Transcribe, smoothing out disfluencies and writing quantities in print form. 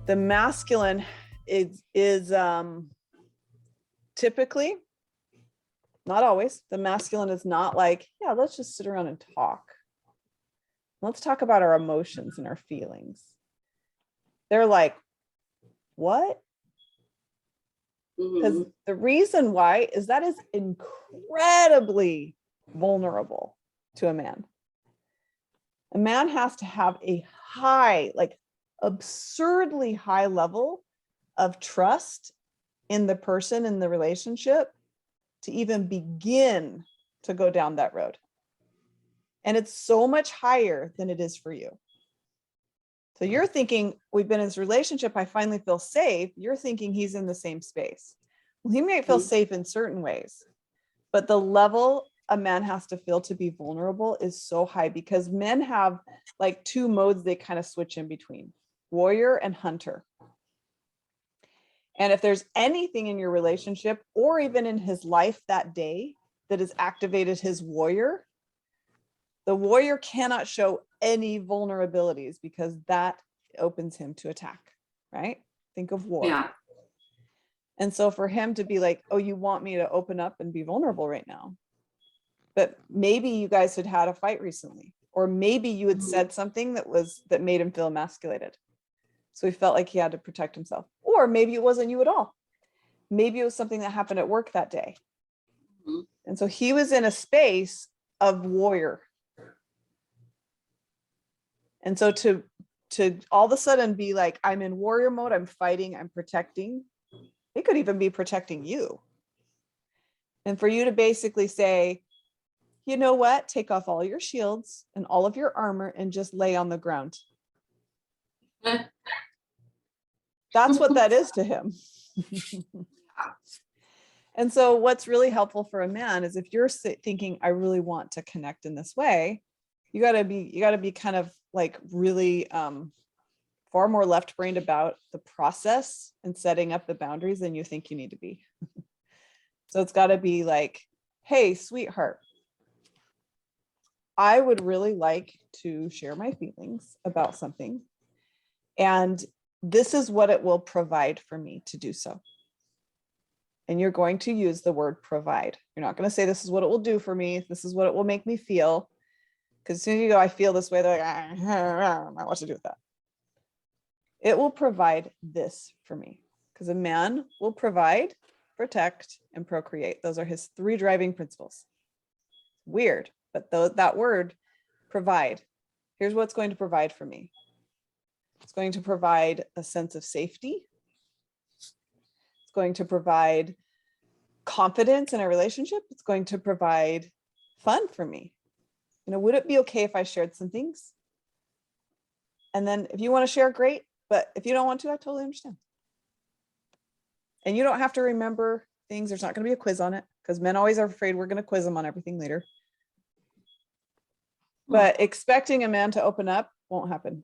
The masculine is typically, not always, the masculine is not like, yeah, let's just sit around and talk. Let's talk about our emotions and our feelings. They're like, what? Because the reason why is that is incredibly vulnerable to a man. A man has to have a high, like absurdly high level of trust in the person in the relationship to even begin to go down that road. And it's so much higher than it is for you. So you're thinking, we've been in this relationship, I finally feel safe. You're thinking he's in the same space. Well, he might feel safe in certain ways, but the level a man has to feel to be vulnerable is so high, because men have like two modes they kind of switch in between: warrior and hunter. And if there's anything in your relationship or even in his life that day that has activated his warrior, the warrior cannot show any vulnerabilities, because that opens him to attack, right? Think of war. Yeah. And so for him to be like, oh, you want me to open up and be vulnerable right now? But maybe you guys had had a fight recently, or maybe you had said something that made him feel emasculated. So he felt like he had to protect himself. Or maybe it wasn't you at all. Maybe it was something that happened at work that day. And so he was in a space of warrior. And so to all of a sudden be like, I'm in warrior mode, I'm fighting, I'm protecting. It could even be protecting you. And for you to basically say, you know what, take off all your shields and all of your armor and just lay on the ground. That's what that is to him. And so what's really helpful for a man is, if you're thinking, I really want to connect in this way, you got to be kind of like really far more left-brained about the process and setting up the boundaries than you think you need to be. So it's got to be like, hey, sweetheart, I would really like to share my feelings about something, and this is what it will provide for me to do so. And you're going to use the word provide. You're not going to say, this is what it will do for me, this is what it will make me feel. Because as soon as you go, I feel this way, they're like, I don't know what to do with that. It will provide this for me. Because a man will provide, protect, and procreate. Those are his three driving principles. Weird, but that word, provide, here's what's going to provide for me. It's going to provide a sense of safety. It's going to provide confidence in a relationship. It's going to provide fun for me. You know, would it be okay if I shared some things? And then if you want to share, great. But if you don't want to, I totally understand. And you don't have to remember things. There's not going to be a quiz on it, because men always are afraid we're going to quiz them on everything later. But expecting a man to open up won't happen.